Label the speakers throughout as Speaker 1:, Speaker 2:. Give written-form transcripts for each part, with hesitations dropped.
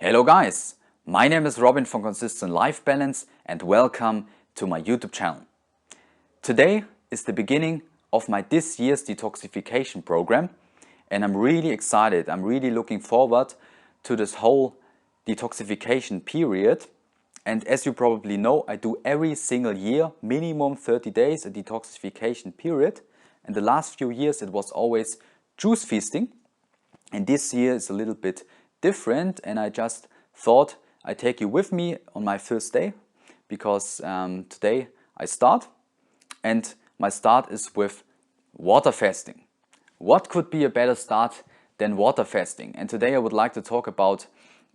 Speaker 1: Hello guys, my name is Robin from Consistent Life Balance and welcome to my YouTube channel. Today is the beginning of my this year's detoxification program and I'm really excited. I'm really looking forward to this whole detoxification period. And as you probably know, I do every single year, minimum 30 days, a detoxification period. And the last few years it was always juice feasting. And this year is a little bit different and I just thought I'd take you with me on my first day because today I start and my start is with water fasting. What could be a better start than water fasting? And today I would like to talk about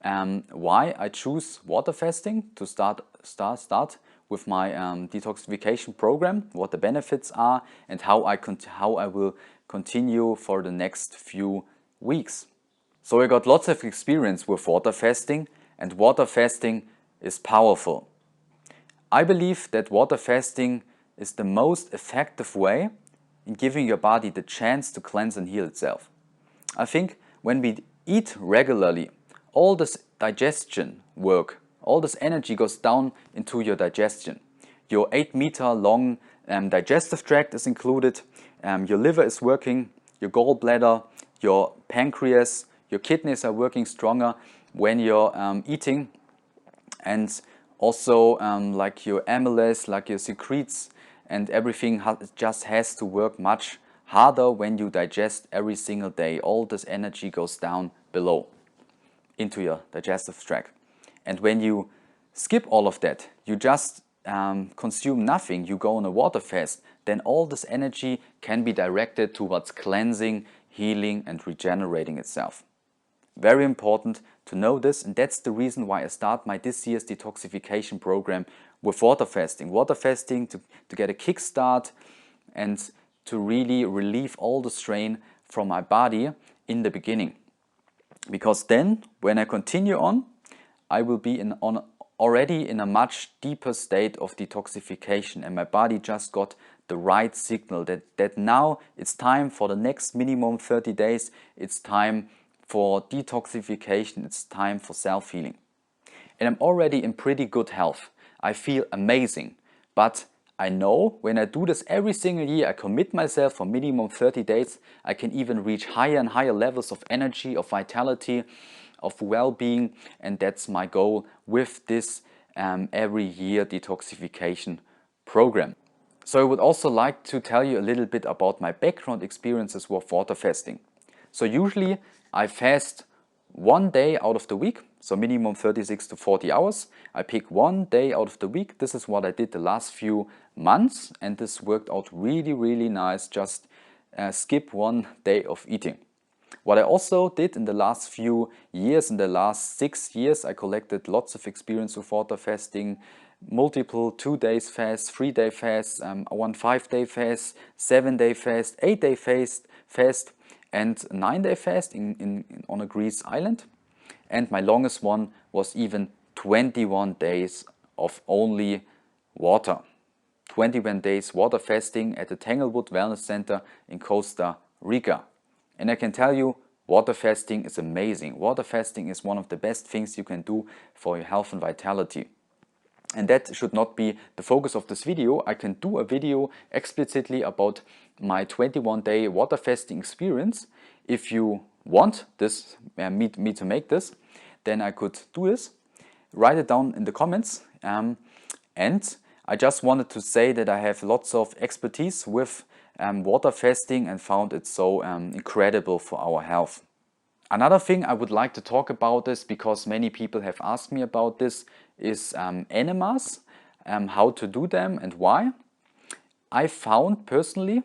Speaker 1: why I choose water fasting to start with my detoxification program, what the benefits are and how I will continue for the next few weeks. So I got lots of experience with water fasting and water fasting is powerful. I believe that water fasting is the most effective way in giving your body the chance to cleanse and heal itself. I think when we eat regularly, all this digestion work, all this energy goes down into your digestion. Your 8-meter long digestive tract is included, your liver is working, your gallbladder, your pancreas, your kidneys are working stronger when you're eating, and also like your amylase, like your secretes, and everything just has to work much harder when you digest every single day. All this energy goes down below into your digestive tract. And when you skip all of that, you just consume nothing, you go on a water fast, then all this energy can be directed towards cleansing, healing and regenerating itself. Very important to know this, and that's the reason why I start my this year's detoxification program with water fasting. Water fasting to get a kickstart and to really relieve all the strain from my body in the beginning. Because then, when I continue on, I will be already in a much deeper state of detoxification and my body just got the right signal that now it's time for the next minimum 30 days, it's time for detoxification, it's time for self-healing. And I'm already in pretty good health. I feel amazing, but I know when I do this every single year, I commit myself for minimum 30 days, I can even reach higher and higher levels of energy, of vitality, of well-being, and that's my goal with this every year detoxification program. So I would also like to tell you a little bit about my background experiences with water fasting. So usually I fast one day out of the week, so minimum 36 to 40 hours. I pick one day out of the week. This is what I did the last few months and this worked out really nice. Just skip one day of eating. What I also did in the last few years, in the last 6 years, I collected lots of experience with water fasting, multiple 2 days fast, 3-day fast, 1 5-day fast, 7-day fast, 8-day fast, and 9-day fast on a Greece island. And my longest one was even 21 days of only water. 21 days water fasting at the Tanglewood Wellness Center in Costa Rica. And I can tell you, water fasting is amazing. Water fasting is one of the best things you can do for your health and vitality. And that should not be the focus of this video. I can do a video explicitly about my 21-day water fasting experience. If you want this, me to make this, then I could do this. Write it down in the comments. And I just wanted to say that I have lots of expertise with water fasting and found it so incredible for our health. Another thing I would like to talk about this, because many people have asked me about this, is enemas, how to do them and why. I found personally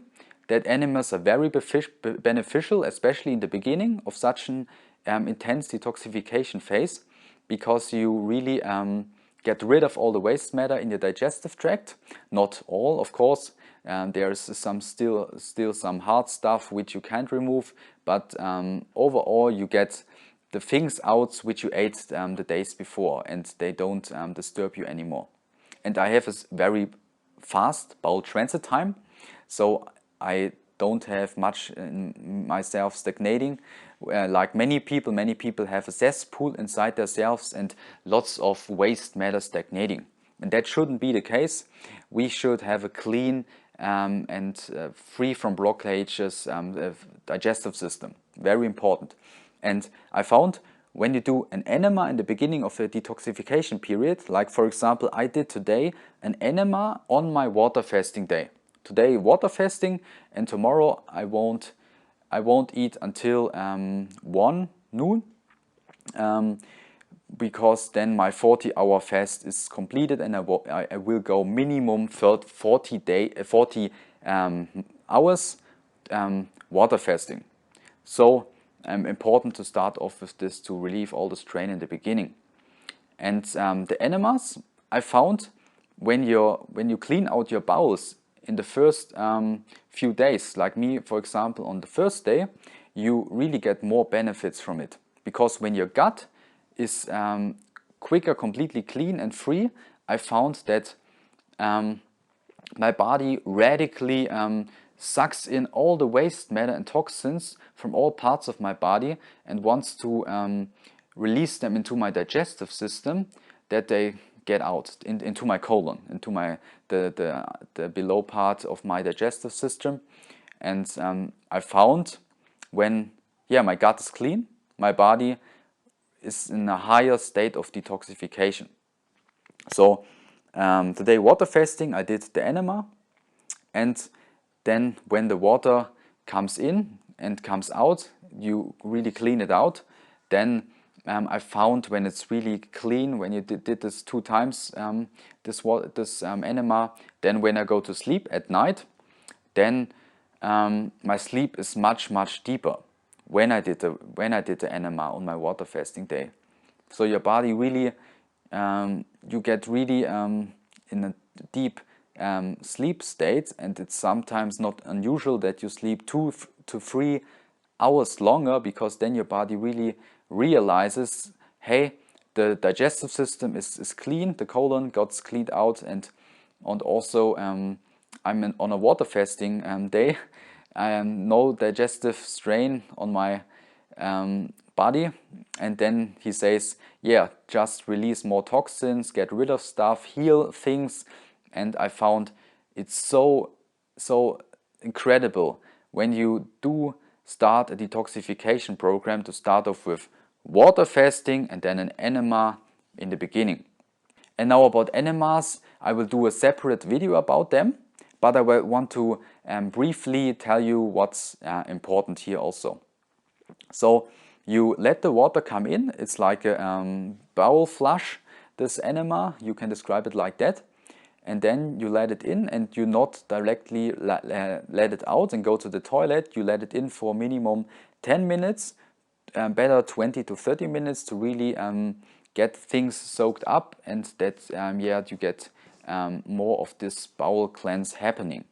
Speaker 1: that enemas are very beneficial, especially in the beginning of such an intense detoxification phase, because you really get rid of all the waste matter in your digestive tract. Not all, of course. There's still some hard stuff which you can't remove, but overall you get the things out which you ate the days before and they don't disturb you anymore. And I have a very fast bowel transit time, so I don't have much in myself stagnating like many people have a cesspool inside themselves and lots of waste matter stagnating. And that shouldn't be the case. We should have a clean and free from blockages digestive system. Very important. And I found when you do an enema in the beginning of a detoxification period, like for example, I did today an enema on my water fasting day. Today water fasting, and tomorrow I won't eat until 1 noon, because then my 40-hour fast is completed, and I will go minimum 40 hours water fasting. So important to start off with this to relieve all the strain in the beginning. And the enemas, I found when you clean out your bowels in the first few days, like me for example on the first day, you really get more benefits from it, because when your gut is quicker completely clean and free, I found that my body radically sucks in all the waste matter and toxins from all parts of my body and wants to release them into my digestive system, that they get out into my colon, into the below part of my digestive system. And I found when my gut is clean, my body is in a higher state of detoxification. So today water fasting, I did the enema, and then when the water comes in and comes out, you really clean it out. Then I found when it's really clean, when you did this 2 times, this enema, then when I go to sleep at night, then my sleep is much deeper when I did the enema on my water fasting day. So your body really, you get really in a deep sleep state, and it's sometimes not unusual that you sleep 2 to 3 hours longer, because then your body really realizes, hey, the digestive system is clean, the colon got cleaned out, and also I'm on a water fasting day. I am no digestive strain on my body, and then he says, yeah, just release more toxins, get rid of stuff, heal things. And I found it's so incredible when you do start a detoxification program to start off with water fasting and then an enema in the beginning. And now about enemas, I will do a separate video about them, but I will want to briefly tell you what's important here also. So you let the water come in, it's like a bowel flush, this enema, you can describe it like that. And then you let it in, and you not directly let it out and go to the toilet. You let it in for minimum 10 minutes, better 20 to 30 minutes to really get things soaked up, and that you get more of this bowel cleanse happening.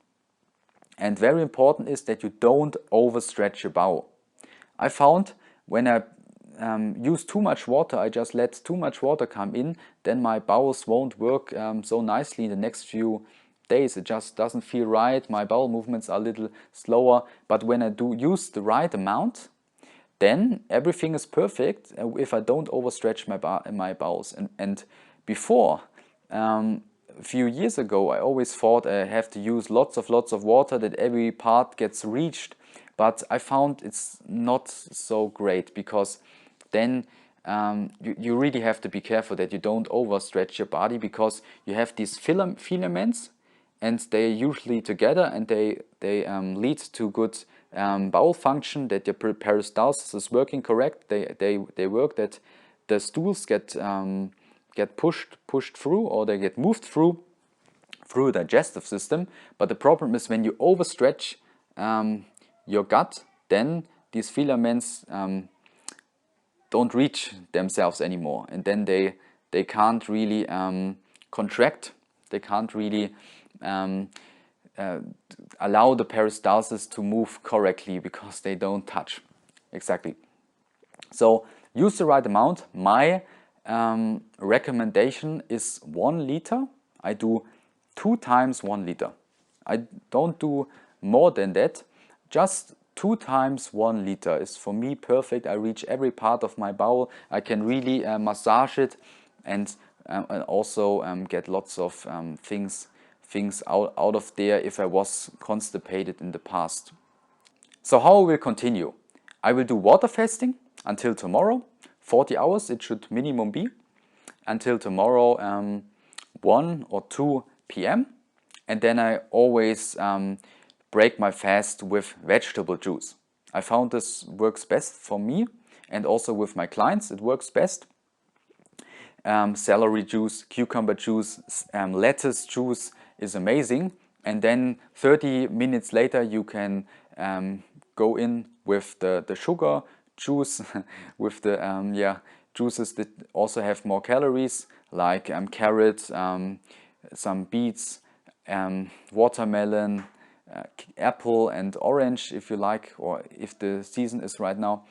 Speaker 1: And very important is that you don't overstretch your bowel. I found when I use too much water, I just let too much water come in, then my bowels won't work so nicely in the next few days. It just doesn't feel right. My bowel movements are a little slower. But when I do use the right amount, then everything is perfect if I don't overstretch my bowels. And before, a few years ago, I always thought I have to use lots of water, that every part gets reached. But I found it's not so great, because then you really have to be careful that you don't overstretch your body, because you have these filaments, and they're usually together, and they lead to good bowel function, that your peristalsis is working correct. They work, that the stools get pushed through, or they get moved through the digestive system. But the problem is when you overstretch your gut, then these filaments don't reach themselves anymore, and then they can't really contract. They can't really allow the peristalsis to move correctly, because they don't touch. Exactly. So use the right amount. My recommendation is 1 liter. I do 2 times 1 liter. I don't do more than that. Just 2 times 1 liter is for me perfect. I reach every part of my bowel. I can really massage it and also get lots of things out of there if I was constipated in the past. So how I will continue? I will do water fasting until tomorrow. 40 hours it should minimum be until tomorrow 1 or 2 p.m. and then I always break my fast with vegetable juice. I found this works best for me and also with my clients it works best. Celery juice, cucumber juice, lettuce juice is amazing, and then 30 minutes later you can go in with the sugar juice with the juices that also have more calories, like carrot, some beets, watermelon, apple and orange if you like, or if the season is right now.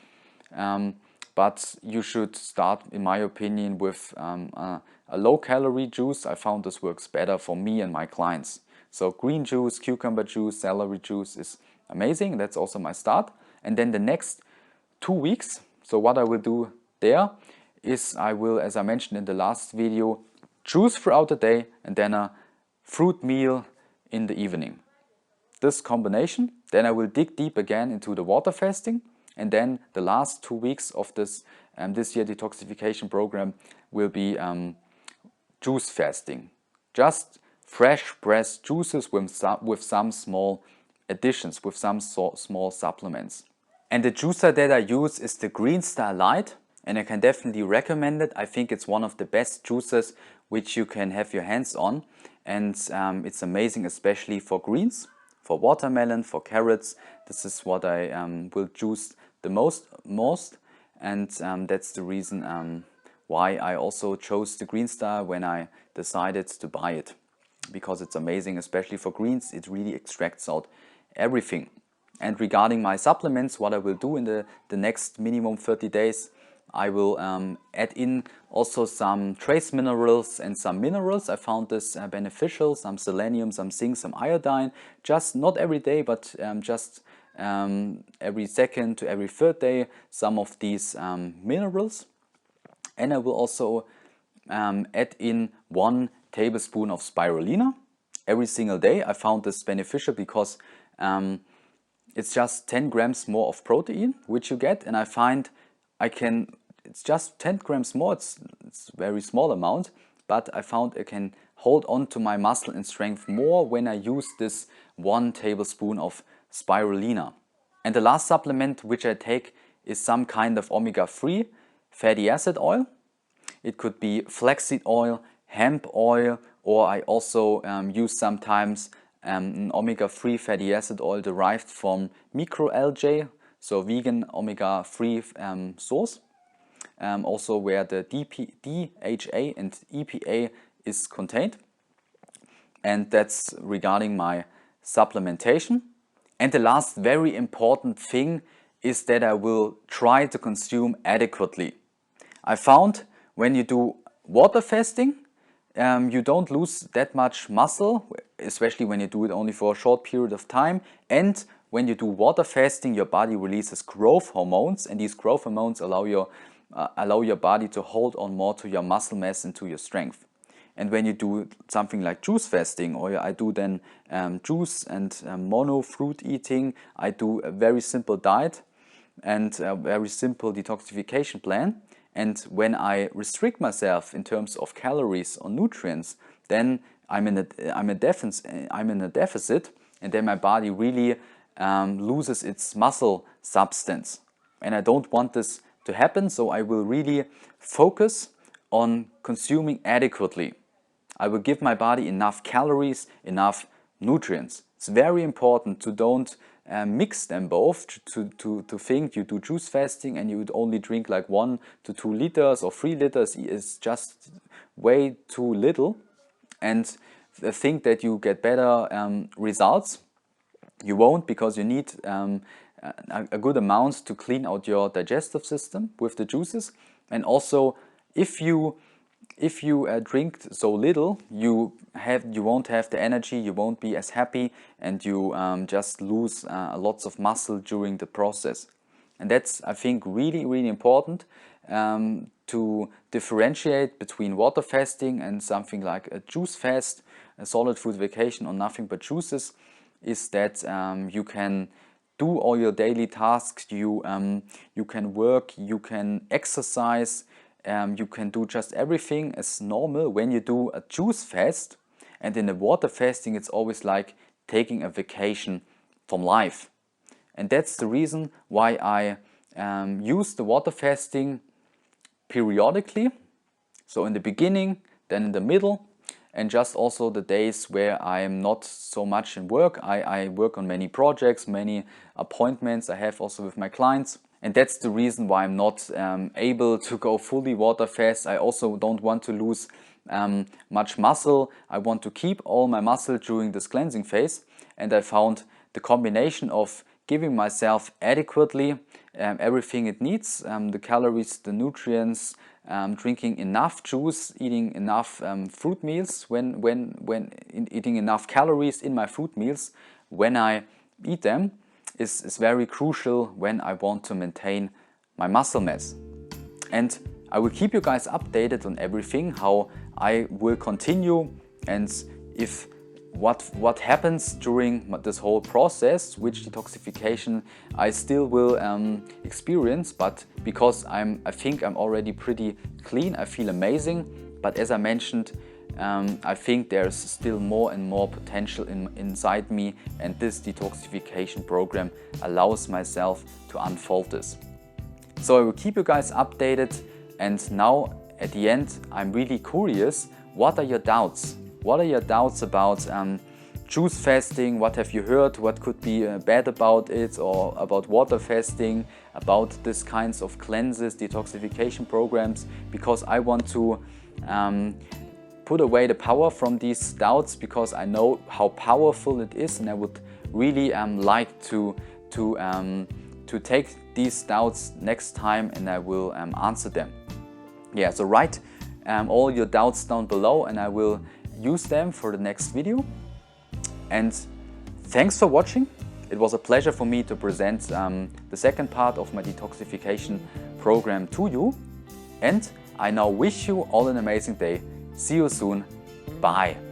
Speaker 1: But you should start, in my opinion, with a low-calorie juice. I found this works better for me and my clients. So green juice, cucumber juice, celery juice is amazing. That's also my start. And then the next 2 weeks, so what I will do there is I will, as I mentioned in the last video, juice throughout the day and then a fruit meal in the evening. This combination, then I will dig deep again into the water fasting. And then the last 2 weeks of this year detoxification program will be juice fasting. Just fresh pressed juices with some small additions, with some small supplements. And the juicer that I use is the Green Star Light, and I can definitely recommend it. I think it's one of the best juicers which you can have your hands on, and it's amazing especially for greens, for watermelon, for carrots. This is what I will juice the most, and that's the reason why I also chose the Green Star when I decided to buy it, because it's amazing, especially for greens. It really extracts out everything. And regarding my supplements, what I will do in the next minimum 30 days, I will add in also some trace minerals and some minerals. I found this beneficial, some selenium, some zinc, some iodine, just not every day, but just every second to every third day, some of these minerals. And I will also add in 1 tablespoon of spirulina every single day. I found this beneficial because it's just 10 grams more of protein which you get, and I find it's just 10 grams more, it's a very small amount, but I found I can hold on to my muscle and strength more when I use this 1 tablespoon of spirulina. And the last supplement which I take is some kind of omega-3 fatty acid oil. It could be flaxseed oil, hemp oil, or I also use sometimes an omega-3 fatty acid oil derived from microalgae, so vegan omega-3 source, also where the DHA and EPA is contained. And that's regarding my supplementation. And the last very important thing is that I will try to consume adequately. I found when you do water fasting, you don't lose that much muscle, especially when you do it only for a short period of time. And when you do water fasting, your body releases growth hormones, and these growth hormones allow your body to hold on more to your muscle mass and to your strength. And when you do something like juice fasting, or I do then juice and mono fruit eating, I do a very simple diet and a very simple detoxification plan. And when I restrict myself in terms of calories or nutrients, then I'm in a deficit, and then my body really loses its muscle substance. And I don't want this to happen, so I will really focus on consuming adequately. I will give my body enough calories, enough nutrients. It's very important to don't mix them both, to think you do juice fasting and you would only drink like 1 to 2 liters or 3 liters is just way too little, and think that you get better results. You won't, because you need a good amount to clean out your digestive system with the juices. And also, if you if you drink so little, you won't have the energy, you won't be as happy, and you just lose lots of muscle during the process. And that's, I think, really, really important to differentiate between water fasting and something like a juice fast, a solid food vacation on nothing but juices, is that you can do all your daily tasks, you can work, you can exercise, you can do just everything as normal when you do a juice fast. And in the water fasting, it's always like taking a vacation from life. And that's the reason why I use the water fasting periodically. So in the beginning, then in the middle, and just also the days where I am not so much in work. I work on many projects, many appointments I have also with my clients. And that's the reason why I'm not able to go fully water fast. I also don't want to lose much muscle. I want to keep all my muscle during this cleansing phase. And I found the combination of giving myself adequately everything it needs, the calories, the nutrients, drinking enough juice, eating enough fruit meals, eating enough calories in my fruit meals when I eat them is very crucial when I want to maintain my muscle mass. And I will keep you guys updated on everything, how I will continue, and if what happens during this whole process, which detoxification I still will experience. But because I think I'm already pretty clean, I feel amazing. But as I mentioned, I think there's still more and more potential inside me, and this detoxification program allows myself to unfold this. So I will keep you guys updated, and now at the end I'm really curious, what are your doubts? What are your doubts about juice fasting? What have you heard? What could be bad about it, or about water fasting, about these kinds of cleanses, detoxification programs? Because I want to put away the power from these doubts, because I know how powerful it is, and I would really like to take these doubts next time, and I will answer them. Yeah, so write all your doubts down below, and I will use them for the next video. And thanks for watching. It was a pleasure for me to present the second part of my detoxification program to you. And I now wish you all an amazing day. See you soon. Bye.